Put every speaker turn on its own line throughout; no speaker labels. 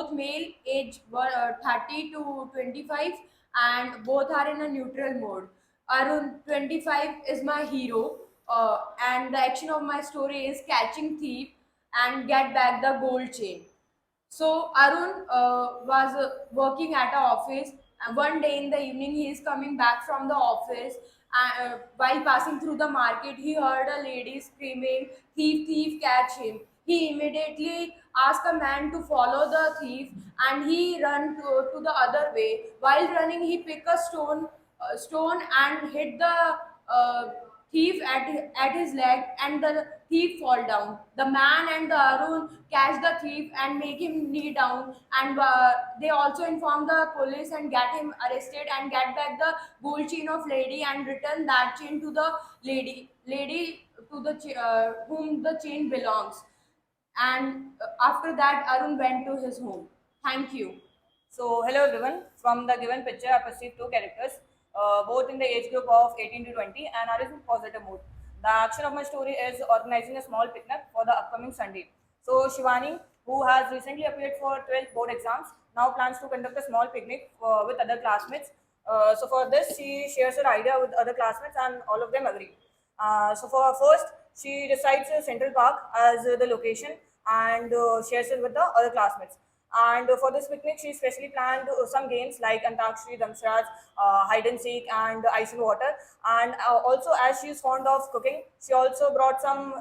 both male, age 30 to 25, and both are in a neutral mode. Arun, 25, is my hero, and the action of my story is catching thief and get back the gold chain. So Arun was working at an office. And one day in the evening, he is coming back from the office. While passing through the market, he heard a lady screaming, "Thief, thief, catch him!" He immediately asked a man to follow the thief, and he ran to the other way. While running, he picked a stone and hit the thief at his leg, and the thief fall down. The man and the Arun catch the thief and make him knee down, and they also inform the police and get him arrested and get back the gold chain of lady and return that chain to the lady to the whom the chain belongs. And after that, Arun went to his home. Thank you.
So, hello everyone. From the given picture, I perceive two characters, both in the age group of 18 to 20, and are in positive mood. The action of my story is organizing a small picnic for the upcoming Sunday. So, Shivani, who has recently appeared for 12th board exams, now plans to conduct a small picnic with other classmates. So, for this, she shares her idea with other classmates, and all of them agree. So, for first, she decides Central Park as the location and shares it with the other classmates. And for this picnic, she specially planned some games like Antakshri, Damshraj, hide and seek, and ice and water. And also, as she is fond of cooking, she also brought some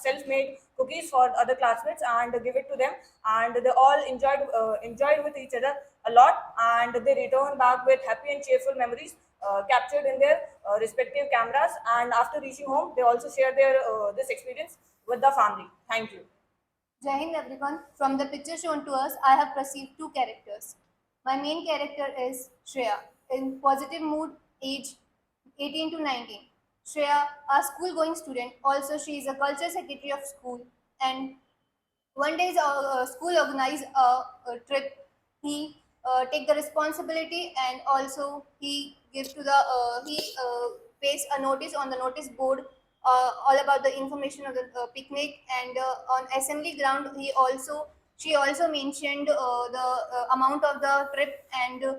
self-made cookies for other classmates and give it to them. And they all enjoyed with each other a lot. And they return back with happy and cheerful memories captured in their respective cameras. And after reaching home, they also share their this experience with the family. Thank you.
Jai Hind everyone. From the picture shown to us, I have perceived two characters. My main character is Shreya, in positive mood, age 18 to 19. Shreya, a school going student, also she is a culture secretary of school, and one day school organized a trip. He take the responsibility, and also he gives to the he pastes a notice on the notice board all about the information of the picnic. And on assembly ground, she also mentioned the amount of the trip, and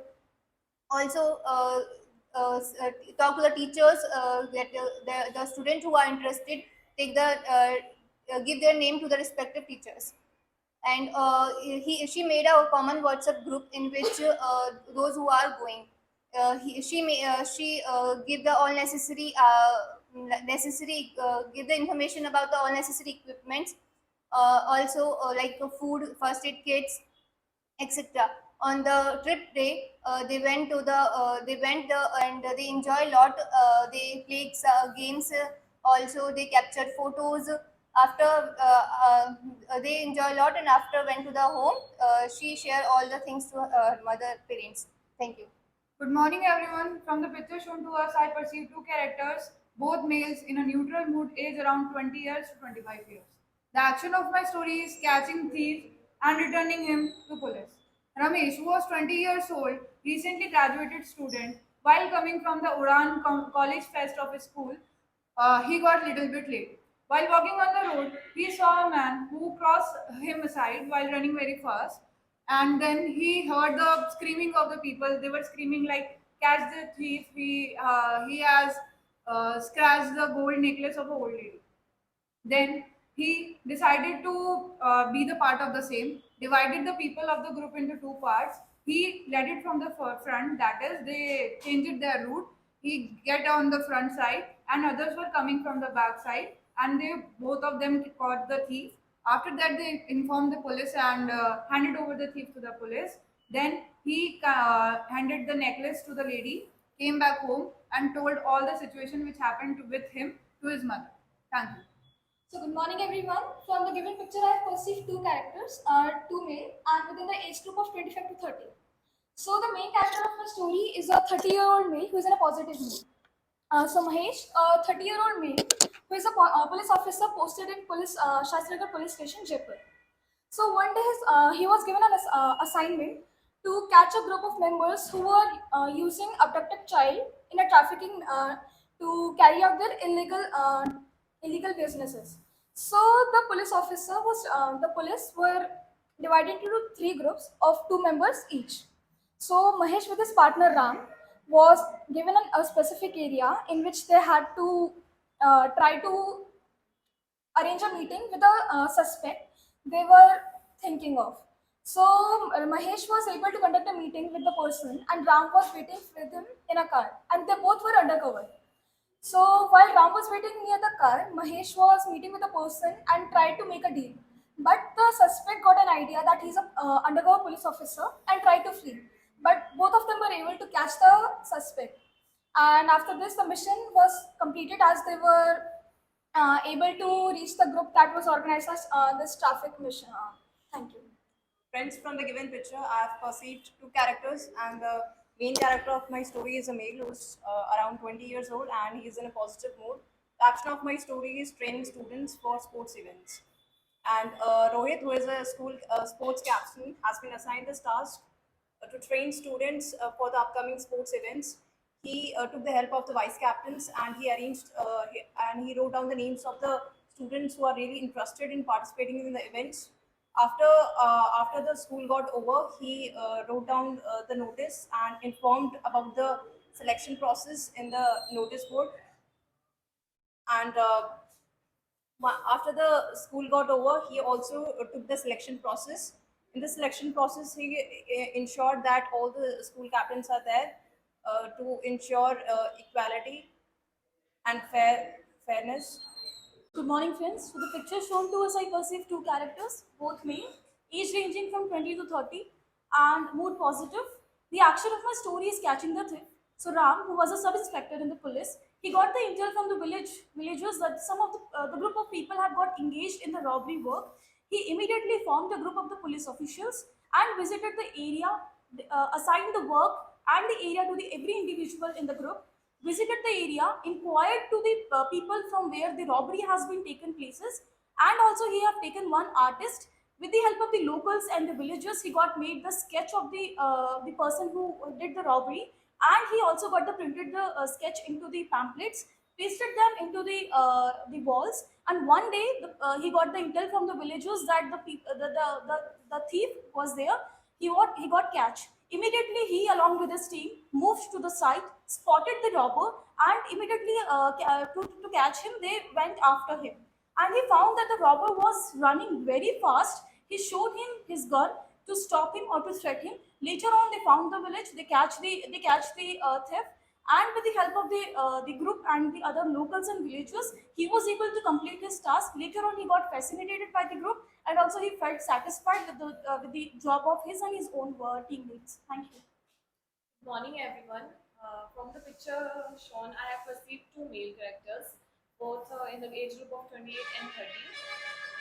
also talk to the teachers that the students who are interested take the give their name to the respective teachers. And she made a common WhatsApp group in which those who are going, she give the all necessary give the information about the all necessary equipments, also like food, first aid kits, etc. On the trip day, they went and they enjoy a lot. They played games. Also, they captured photos. After they enjoy a lot, and after went to the home, she shared all the things to her mother parents. Thank you.
Good morning, everyone. From the picture shown to us, I perceive two characters, both males in a neutral mood, age around 20 years to 25 years. The action of my story is catching thief and returning him to police. Ramesh, who was 20 years old, recently graduated student, while coming from the Uran College Fest of his school, he got little bit late. While walking on the road, he saw a man who crossed him aside while running very fast, and then he heard the screaming of the people. They were screaming like, "Catch the thief! He has scratched the gold necklace of a old lady." Then he decided to be the part of the same, divided the people of the group into two parts. He led it from the front, that is, they changed their route. He get on the front side, and others were coming from the back side, and they both of them caught the thief. After that, they informed the police and handed over the thief to the police. Then he handed the necklace to the lady, came back home, and told all the situation which happened with him to his mother. Thank you.
So good morning everyone. From the given picture I have perceived two characters, are two male and within the age group of 25 to 30. So the main character of my story is a 30-year-old male who is in a positive mood. So Mahesh, a 30-year-old male who is a police officer posted in Shastrinagar police station, Jaipur. So one day he was given an assignment to catch a group of members who were using abducted child in a trafficking to carry out their illegal businesses. So the police officer was the police were divided into 3 groups of 2 members each. So Mahesh with his partner Ram was given a specific area in which they had to try to arrange a meeting with a suspect they were thinking of. So Mahesh was able to conduct a meeting with the person, and Ram was waiting with him in a car, and they both were undercover. So while Ram was waiting near the car, Mahesh was meeting with the person and tried to make a deal. But the suspect got an idea that he's a undercover police officer and tried to flee. But both of them were able to catch the suspect. And after this, the mission was completed as they were able to reach the group that was organized as this traffic mission. Thank you.
Friends, from the given picture, I have perceived 2 characters, and the main character of my story is a male who's around 20 years old, and he is in a positive mood. The action of my story is training students for sports events. And Rohit, who is a school sports captain, has been assigned this task to train students for the upcoming sports events. He took the help of the vice captains, and he arranged and he wrote down the names of the students who are really interested in participating in the events. After the school got over, he wrote down the notice and informed about the selection process in the notice board. And after the school got over, he also took the selection process. In the selection process, he ensured that all the school captains are there to ensure equality and fairness.
Good morning, friends. So the picture shown to us, I perceive 2 characters, both male, age ranging from 20 to 30, and mood positive. The action of my story is catching the thief. So Ram, who was a sub-inspector in the police, he got the intel from the villagers that some of the group of people had got engaged in the robbery work. He immediately formed a group of the police officials and visited the area, assigned the work and the area to every individual in the group, visited the area, inquired to the people from where the robbery has been taken places, and also he have taken one artist. With the help of the locals and the villagers, he got made the sketch of the person who did the robbery, and he also got the printed the sketch into the pamphlets, pasted them into the walls. And one day he got the intel from the villagers that the thief was there. He got catch. Immediately, he, along with his team, moved to the site, spotted the robber, and immediately, to catch him, they went after him. And he found that the robber was running very fast. He showed him his gun to stop him or to threat him. Later on, they found the village. They catch the thief, and with the help of the group and the other locals and villagers, he was able to complete his task. Later on, he got fascinated by the group, and also he felt satisfied with the job of his and his own teammates. Thank you.
Good morning, everyone. From the picture shown, I have perceived 2 male characters, both in the age group of 28 and 30.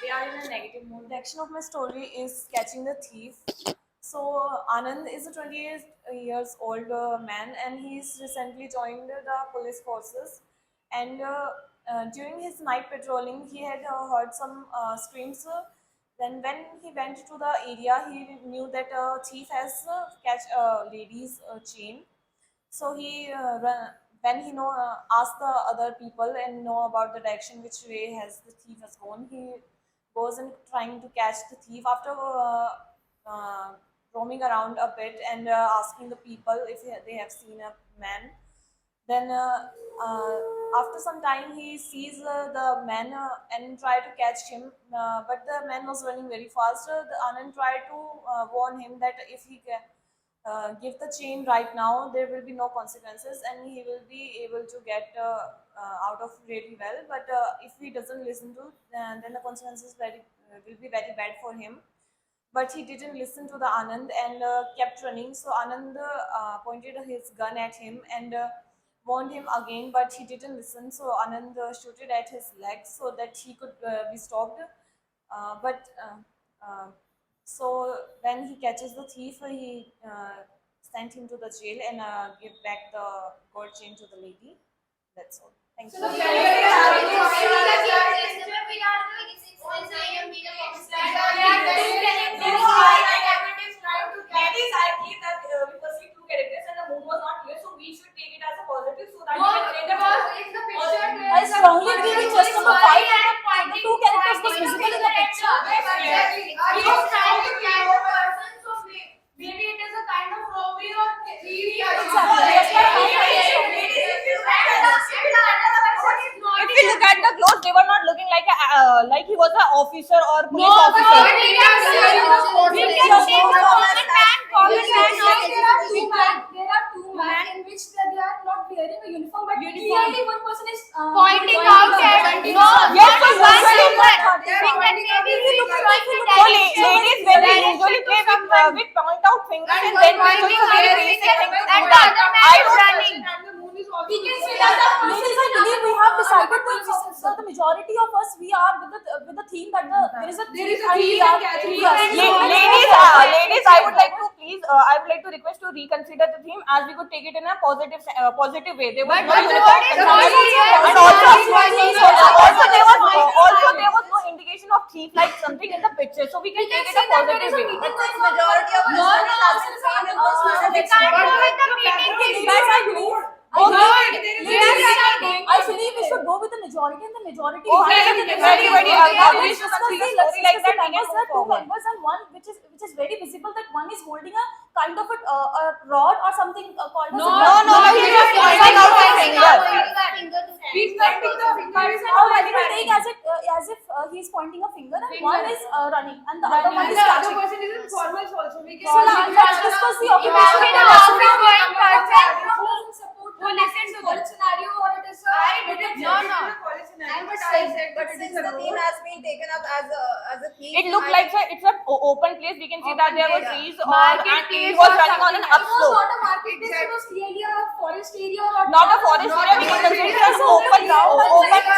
They are in a negative mood.
The action of my story is catching the thief. So Anand is a 28 years old man, and he's recently joined the police forces. And during his night patrolling, he had heard some screams. Then when he went to the area, he knew that a thief has catch a lady's chain. So when he asked the other people and know about the direction which way has the thief has gone, he goes and trying to catch the thief after roaming around a bit and asking the people if they have seen a man. Then after some time he sees the man and try to catch him, but the man was running very fast. The Anand tried to warn him that if he can give the chain right now, there will be no consequences and he will be able to get out of really well. But if he doesn't listen to, then the consequences will be very bad for him. But he didn't listen to the Anand and kept running. So Anand pointed his gun at him and warned him again, but he didn't listen. So Anand shooted at his legs so that he could be stopped. So when he catches the thief, he sent him to the jail and give back the gold chain to the lady. That's all. Thank you.
Ladies, I keep that we perceive 2 characters and the mood was not clear, so we should take it as a positive so that we can later.
I strongly agree with just number 5. The 2 characters was visible in the picture.
Exactly.
like he was an officer or police officer.
There are two men in which they are not wearing a uniform, but clearly one person is
Pointing out at no,
Yes,
not
so
one
usually
finger.
So
Finger maybe showing the
ladies, when we
direction
usually
to
play
someone.
with point out fingers and
And
then
one
we
pointing
do very
finger
basic
is
things
and
to
the
that.
other man
I
is
don't
running.
And the moon is also
we can say
Ladies,
that
I believe we have decided that the majority of us we are with the theme that there is a thief and we
thief
are
and catching
yes.
Ladies, I would like to please, I would like to request to reconsider the theme as we could take it in a positive way. There was no uniform and also there was no indication of thief like something in the picture, so we can take it a positive way.
Majority of we can't go with the meeting.
Guys, I believe I believe we should go with the majority and the majority.
Okay, very
Let's
we should
discuss
consider
the
story like that, we can
members. There are
move
two
forward.
members and one which is very visible that one is holding a kind of a rod or something called as
No, he was pointing out his finger.
He's pointing the finger.
I will take as if he's pointing a finger and one is running and the other one
And
is
the other
catching.
person is in formals also. We can
So now let's discuss the
Imagine an
occupation.
office going person
who listen to the scenario or it is
I'm just saying
but it is a road.
has been taken up as a theme.
It looked like it's an open place. We can see that there were trees
Market
and he
place
was
or
running on an
it was
upslope.
not a market place, it was clearly a forest area or
Not a forest area, we can consider it as open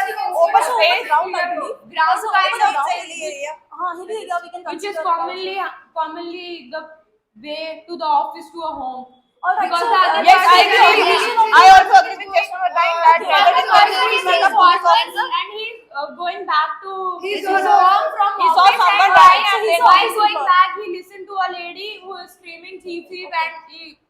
space.
Ground, I believe.
ground
So
kind
open
of
ground.
hilly area.
Hilly area we can
Which is
consider.
commonly the way to the office to a home.
Alright,
because
so
the other
Yes, I
person
agree.
is
I also agree with Cheshma Time that
Okay.
whether it was
he's
like a
in
police
forest
officer.
and he's going back to
He's
his
going
home from
He saw
office
someone
and
dying
and
and
then
then
while
he
going
saw-
back he listened to a lady who is screaming thief thief and he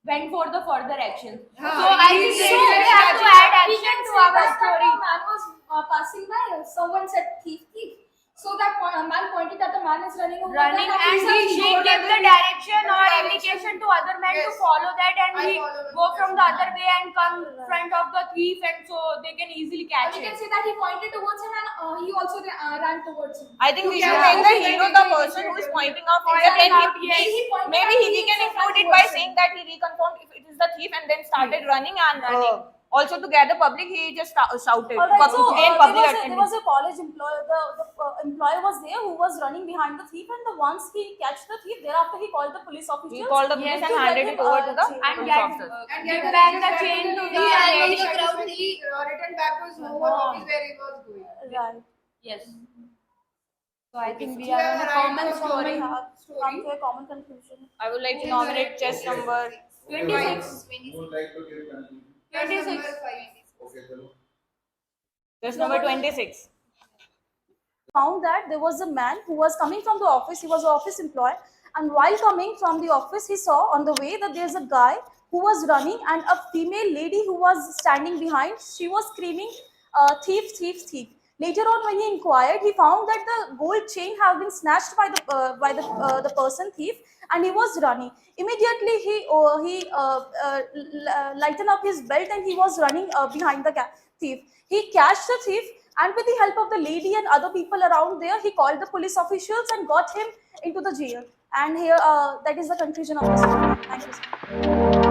went for the further action.
So
I think
he
we
said
have to
that
add
we
action
can
to
say
our
that
story.
a man was passing by, someone said thief thief. So that man pointed that the man is running over
Running
there,
and
he
he gave the direction or indication to other men to
Yes.
follow that and
I
he
follow it.
go from the other way and come in front of the thief and so they can easily catch
we can
him.
say that he pointed towards him and he also ran towards him.
I think we
Yeah.
should make the
Yeah.
hero the person who is pointing out finger. Then
Yes.
maybe we can include it by saying that he reconfirmed if it is the thief and then started running and also to gather public he just shouted
Alright, so
to gain public
there
attention.
was a college employee. The employee was there who was running behind the thief, and once he catch the thief, thereafter he called the police officers.
He called the police
to
and
get
handed
him,
it over to the
jail.
And
police
get
officers.
And
give
get
back the
back
chain to
the
the
lady.
lady.
He satisfactorily returned back to his home or office where he was going.
Right.
Yes. So I think we
So
are on a
right
common
to a
story.
Come to a common conclusion.
I would like to nominate chess number
26.
Who would like to give conclusion?
26.
Okay, chalo.
chess number 26.
Found that there was a man who was coming from the office. He was an office employee, and while coming from the office, he saw on the way that there's a guy who was running and a female lady who was standing behind. She was screaming, "Thief! Thief! Thief!" Later on, when he inquired, he found that the gold chain had been snatched by the person thief, and he was running. Immediately, he lightened up his belt and he was running behind the thief. He catched the thief, and with the help of the lady and other people around there, he called the police officials and got him into the jail. And here, that is the conclusion of the story. Thank you, sir.